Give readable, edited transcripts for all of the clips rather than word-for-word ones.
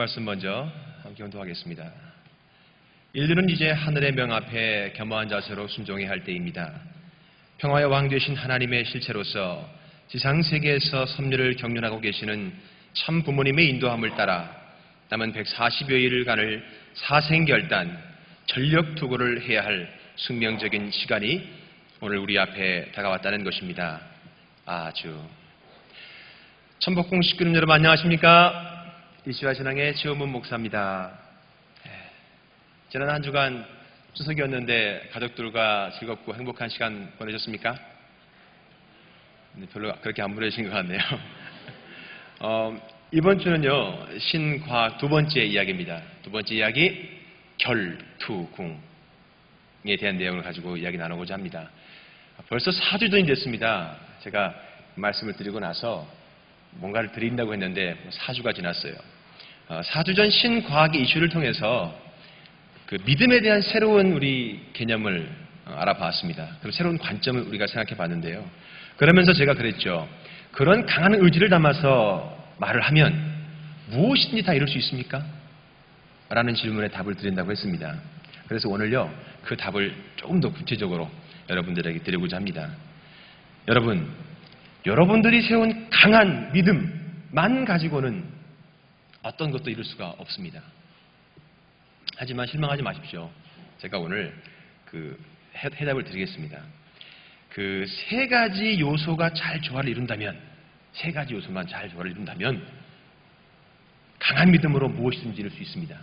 말씀 먼저 함께 헌독하겠습니다. 인류는 이제 하늘의 명 앞에 겸허한 자세로 순종해야 할 때입니다. 평화의 왕 되신 하나님의 실체로서 지상 세계에서 섭리를 경륜하고 계시는 참 부모님의 인도함을 따라 남은 140여일간을 사생결단, 전력투구를 해야 할 숙명적인 시간이 오늘 우리 앞에 다가왔다는 것입니다. 아주 천복궁 식구님 여러분 안녕하십니까? 이시와 신앙의 지호문 목사입니다. 지난 한 주간 추석이었는데 가족들과 즐겁고 행복한 시간 보내셨습니까? 별로 그렇게 안 보내신 것 같네요. 이번 주는요, 신과 두 번째 이야기입니다. 두 번째 이야기, 결투궁에 대한 내용을 가지고 이야기 나누고자 합니다. 벌써 4주 전이 됐습니다. 제가 말씀을 드리고 나서 뭔가를 드린다고 했는데 4주가 지났어요. 4주 전 신과학의 이슈를 통해서 그 믿음에 대한 새로운 우리 개념을 알아봤습니다. 그리고 새로운 관점을 우리가 생각해 봤는데요. 그러면서 제가 그랬죠. 그런 강한 의지를 담아서 말을 하면 무엇이든지 다 이룰 수 있습니까? 라는 질문에 답을 드린다고 했습니다. 그래서 오늘요, 그 답을 조금 더 구체적으로 여러분들에게 드리고자 합니다. 여러분, 여러분들이 세운 강한 믿음만 가지고는 어떤 것도 이룰 수가 없습니다. 하지만 실망하지 마십시오. 제가 오늘 그 해답을 드리겠습니다. 그 세 가지 요소가 잘 조화를 이룬다면, 세 가지 요소만 잘 조화를 이룬다면 강한 믿음으로 무엇이든지 이룰 수 있습니다.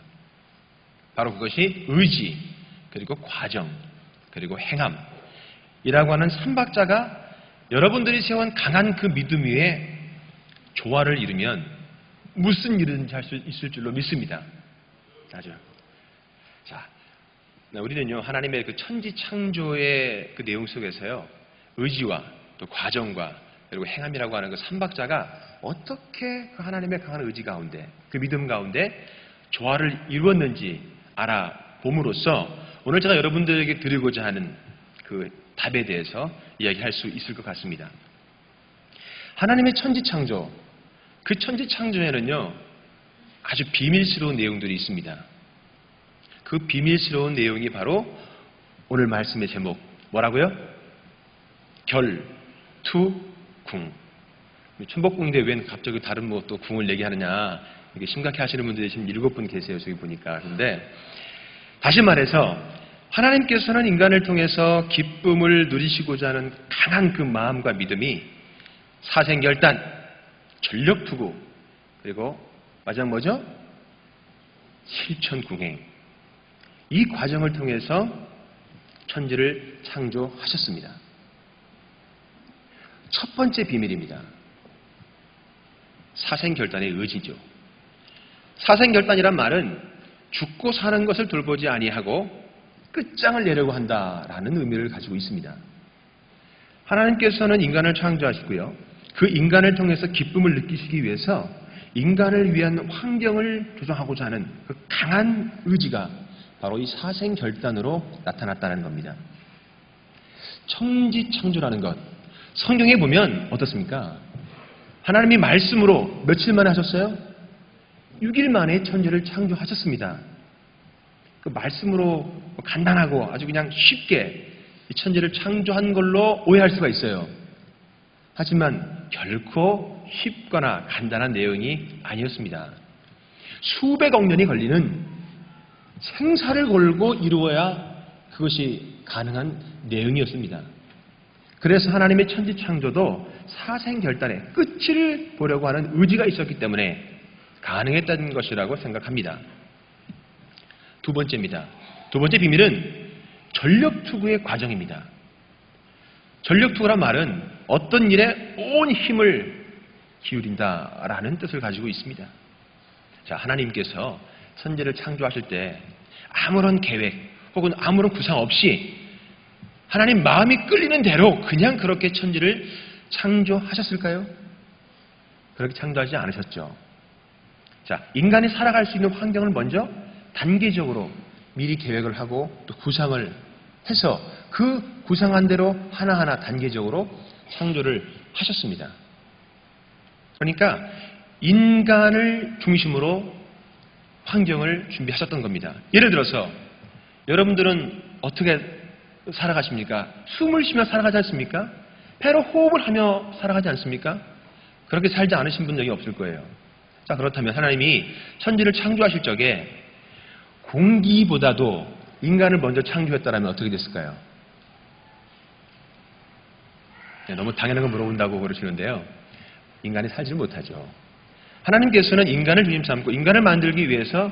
바로 그것이 의지, 그리고 과정, 그리고 행함이라고 하는 삼박자가 여러분들이 세운 강한 그 믿음 위에 조화를 이루면 무슨 일이든지 할 수 있을 줄로 믿습니다. 자, 우리는요, 하나님의 그 천지 창조의 그 내용 속에서요, 의지와 또 과정과 그리고 행함이라고 하는 그 삼박자가 어떻게 그 하나님의 강한 의지 가운데, 그 믿음 가운데 조화를 이루었는지 알아봄으로써 오늘 제가 여러분들에게 드리고자 하는 그 답에 대해서 이야기할 수 있을 것 같습니다. 하나님의 천지 창조, 그 천지 창조에는요, 아주 비밀스러운 내용들이 있습니다. 그 비밀스러운 내용이 바로 오늘 말씀의 제목, 뭐라고요? 결투궁. 천복궁인데 웬 갑자기 다른 뭐 또 궁을 얘기하느냐, 이게 심각해 하시는 분들이 지금 7분 계세요, 저기 보니까. 그런데 다시 말해서 하나님께서는 인간을 통해서 기쁨을 누리시고자 하는 강한 그 마음과 믿음이 사생결단, 전력투구, 그리고 마지막 뭐죠? 실천궁행. 이 과정을 통해서 천지를 창조하셨습니다. 첫 번째 비밀입니다. 사생결단의 의지죠. 사생결단이란 말은 죽고 사는 것을 돌보지 아니하고 끝장을 내려고 한다라는 의미를 가지고 있습니다. 하나님께서는 인간을 창조하시고요, 그 인간을 통해서 기쁨을 느끼시기 위해서 인간을 위한 환경을 조성하고자 하는 그 강한 의지가 바로 이 사생결단으로 나타났다는 겁니다. 천지창조라는 것, 성경에 보면 어떻습니까? 하나님이 말씀으로 며칠 만에 하셨어요? 6일 만에 천지를 창조하셨습니다. 그 말씀으로 간단하고 아주 그냥 쉽게 이 천지를 창조한 걸로 오해할 수가 있어요. 하지만 결코 쉽거나 간단한 내용이 아니었습니다. 수백억 년이 걸리는 생사를 걸고 이루어야 그것이 가능한 내용이었습니다. 그래서 하나님의 천지 창조도 사생결단의 끝을 보려고 하는 의지가 있었기 때문에 가능했다는 것이라고 생각합니다. 두 번째입니다. 두 번째 비밀은 전력투구의 과정입니다. 전력투구란 말은 어떤 일에 온 힘을 기울인다라는 뜻을 가지고 있습니다. 자, 하나님께서 천지를 창조하실 때 아무런 계획 혹은 아무런 구상 없이 하나님 마음이 끌리는 대로 그냥 그렇게 천지를 창조하셨을까요? 그렇게 창조하지 않으셨죠. 자, 인간이 살아갈 수 있는 환경을 먼저 단계적으로 미리 계획을 하고 또 구상을 해서 그 구상한 대로 하나하나 단계적으로 창조를 하셨습니다. 그러니까 인간을 중심으로 환경을 준비하셨던 겁니다. 예를 들어서 여러분들은 어떻게 살아가십니까? 숨을 쉬며 살아가지 않습니까? 배로 호흡을 하며 살아가지 않습니까? 그렇게 살지 않으신 분 여기 없을 거예요. 자, 그렇다면 하나님이 천지를 창조하실 적에 공기보다도 인간을 먼저 창조했다면 어떻게 됐을까요? 네, 너무 당연한 거 물어본다고 그러시는데요. 인간이 살지 못하죠. 하나님께서는 인간을 주님 삼고 인간을 만들기 위해서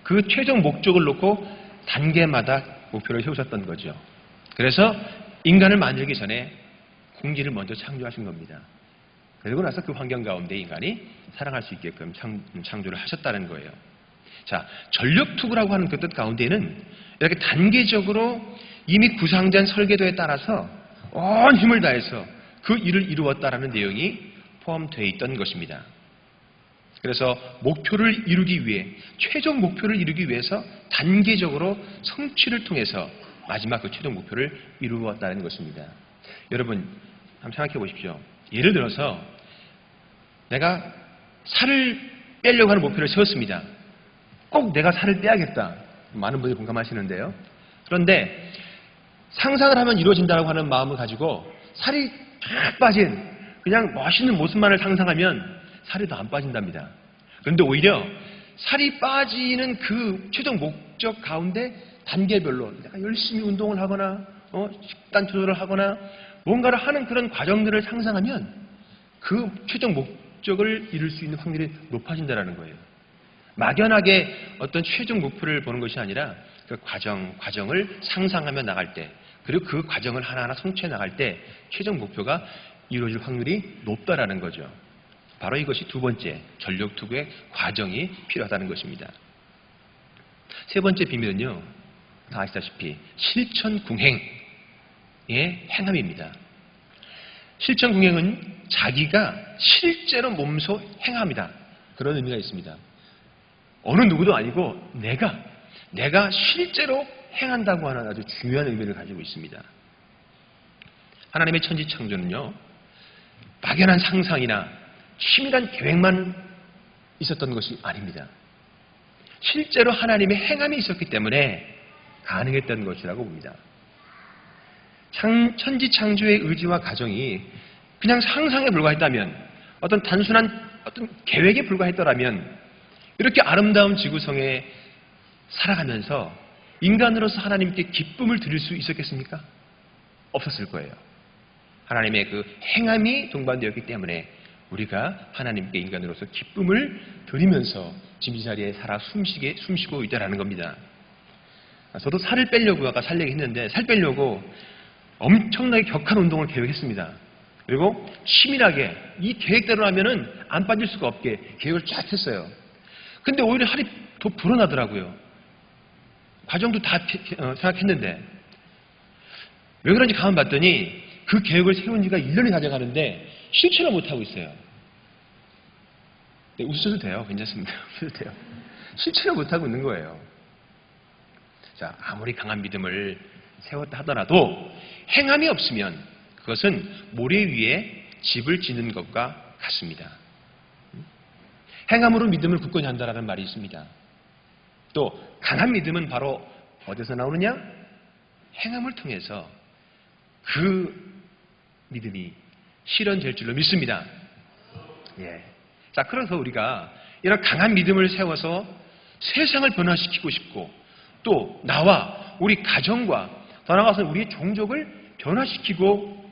그 최종 목적을 놓고 단계마다 목표를 세우셨던 거죠. 그래서 인간을 만들기 전에 공기를 먼저 창조하신 겁니다. 그리고 나서 그 환경 가운데 인간이 살아갈 수 있게끔 창조를 하셨다는 거예요. 자, 전력투구라고 하는 그 뜻 가운데는 이렇게 단계적으로 이미 구상된 설계도에 따라서 온 힘을 다해서 그 일을 이루었다라는 내용이 포함되어 있던 것입니다. 그래서 목표를 이루기 위해, 최종 목표를 이루기 위해서 단계적으로 성취를 통해서 마지막 그 최종 목표를 이루었다는 것입니다. 여러분, 한번 생각해 보십시오. 예를 들어서 내가 살을 빼려고 하는 목표를 세웠습니다. 꼭 내가 살을 빼야겠다. 많은 분들이 공감하시는데요. 그런데 상상을 하면 이루어진다고 하는 마음을 가지고 살이 쫙 빠진 그냥 멋있는 모습만을 상상하면 살이 더 안 빠진답니다. 그런데 오히려 살이 빠지는 그 최종 목적 가운데 단계별로 내가 열심히 운동을 하거나 식단 조절을 하거나 뭔가를 하는 그런 과정들을 상상하면 그 최종 목적을 이룰 수 있는 확률이 높아진다는 거예요. 막연하게 어떤 최종 목표를 보는 것이 아니라 그 과정을 상상하며 나갈 때, 그리고 그 과정을 하나하나 성취해 나갈 때 최종 목표가 이루어질 확률이 높다라는 거죠. 바로 이것이 두 번째 전력투구의 과정이 필요하다는 것입니다. 세 번째 비밀은요, 다 아시다시피 실천궁행의 행함입니다. 실천궁행은 자기가 실제로 몸소 행합니다. 그런 의미가 있습니다. 어느 누구도 아니고 내가 실제로 행한다고 하는 아주 중요한 의미를 가지고 있습니다. 하나님의 천지창조는요, 막연한 상상이나 치밀한 계획만 있었던 것이 아닙니다. 실제로 하나님의 행함이 있었기 때문에 가능했던 것이라고 봅니다. 천지창조의 의지와 가정이 그냥 상상에 불과했다면, 어떤 단순한 어떤 계획에 불과했더라면 이렇게 아름다운 지구성에 살아가면서 인간으로서 하나님께 기쁨을 드릴 수 있었겠습니까? 없었을 거예요. 하나님의 그 행함이 동반되었기 때문에 우리가 하나님께 인간으로서 기쁨을 드리면서 지금 이 자리에 살아 숨쉬고 있다는 겁니다. 저도 살을 빼려고 아까 살 얘기 했는데, 살 빼려고 엄청나게 격한 운동을 계획했습니다. 그리고 치밀하게 이 계획대로 하면은 안 빠질 수가 없게 계획을 쫙 했어요. 근데 오히려 살이 더 불어나더라고요. 과정도 다 생각했는데 왜 그런지 가만 봤더니 그 계획을 세운 지가 1년이 다 돼가는데 실천을 못하고 있어요. 네, 웃으셔도 돼요. 괜찮습니다. 웃으셔도 돼요. 실천을 못하고 있는 거예요. 자, 아무리 강한 믿음을 세웠다 하더라도 행함이 없으면 그것은 모래 위에 집을 짓는 것과 같습니다. 행함으로 믿음을 굳건히 한다라는 말이 있습니다. 또 강한 믿음은 바로 어디서 나오느냐? 행함을 통해서 그 믿음이 실현될 줄로 믿습니다. 예. 자, 그래서 우리가 이런 강한 믿음을 세워서 세상을 변화시키고 싶고, 또 나와 우리 가정과 더 나아가서 우리의 종족을 변화시키고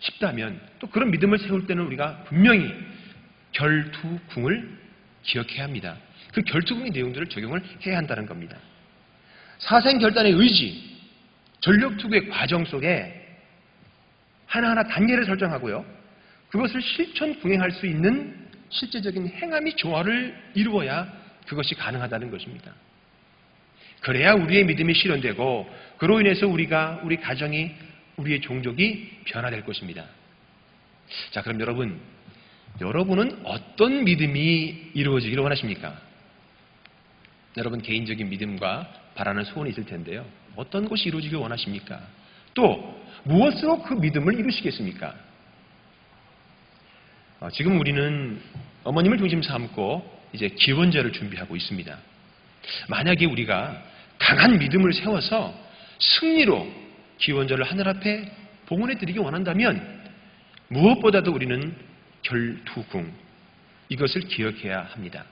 싶다면, 또 그런 믿음을 세울 때는 우리가 분명히 결투궁을 기억해야 합니다. 그 결투궁의 내용들을 적용을 해야 한다는 겁니다. 사생결단의 의지, 전력투구의 과정 속에 하나하나 단계를 설정하고요, 그것을 실천궁행할 수 있는 실제적인 행함이 조화를 이루어야 그것이 가능하다는 것입니다. 그래야 우리의 믿음이 실현되고, 그로 인해서 우리 가정이, 우리의 종족이 변화될 것입니다. 자, 그럼 여러분은 어떤 믿음이 이루어지기를 원하십니까? 여러분 개인적인 믿음과 바라는 소원이 있을 텐데요. 어떤 것이 이루어지기를 원하십니까? 또 무엇으로 그 믿음을 이루시겠습니까? 지금 우리는 어머님을 중심 삼고 이제 기원제를 준비하고 있습니다. 만약에 우리가 강한 믿음을 세워서 승리로 기원절을 하늘 앞에 봉헌해 드리기 원한다면 무엇보다도 우리는 결투궁, 이것을 기억해야 합니다.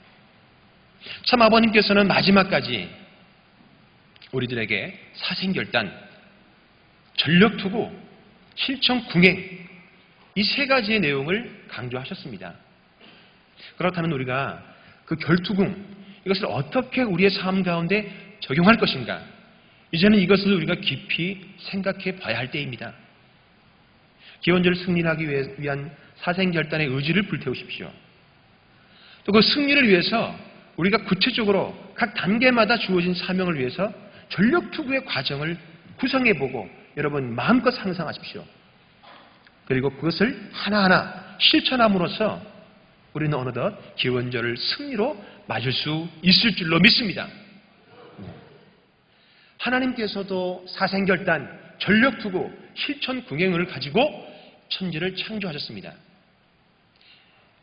참 아버님께서는 마지막까지 우리들에게 사생결단, 전력투구, 실천궁행, 이 세 가지의 내용을 강조하셨습니다. 그렇다면 우리가 그 결투궁, 이것을 어떻게 우리의 삶 가운데 적용할 것인가? 이제는 이것을 우리가 깊이 생각해 봐야 할 때입니다. 기원절을 승리하기 위한 사생결단의 의지를 불태우십시오. 또 그 승리를 위해서 우리가 구체적으로 각 단계마다 주어진 사명을 위해서 전력투구의 과정을 구성해보고 여러분 마음껏 상상하십시오. 그리고 그것을 하나하나 실천함으로써 우리는 어느덧 기원절을 승리로 맞을 수 있을 줄로 믿습니다. 하나님께서도 사생결단, 전력투구, 실천궁행을 가지고 천지를 창조하셨습니다.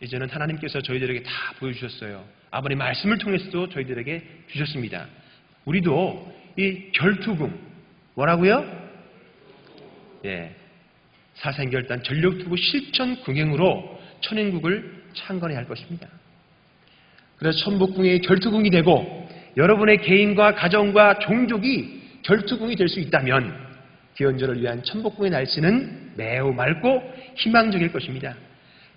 이제는 하나님께서 저희들에게 다 보여주셨어요. 아버님 말씀을 통해서도 저희들에게 주셨습니다. 우리도 이 결투궁, 뭐라고요? 예, 사생결단, 전력투구, 실천궁행으로 천인국을 창건해야 할 것입니다. 그래서 천복궁이 결투궁이 되고 여러분의 개인과 가정과 종족이 결투궁이 될 수 있다면 기원절을 위한 천복궁의 날씨는 매우 맑고 희망적일 것입니다.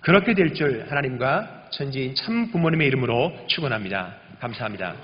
그렇게 될 줄 하나님과 천지인 참 부모님의 이름으로 축원합니다. 감사합니다.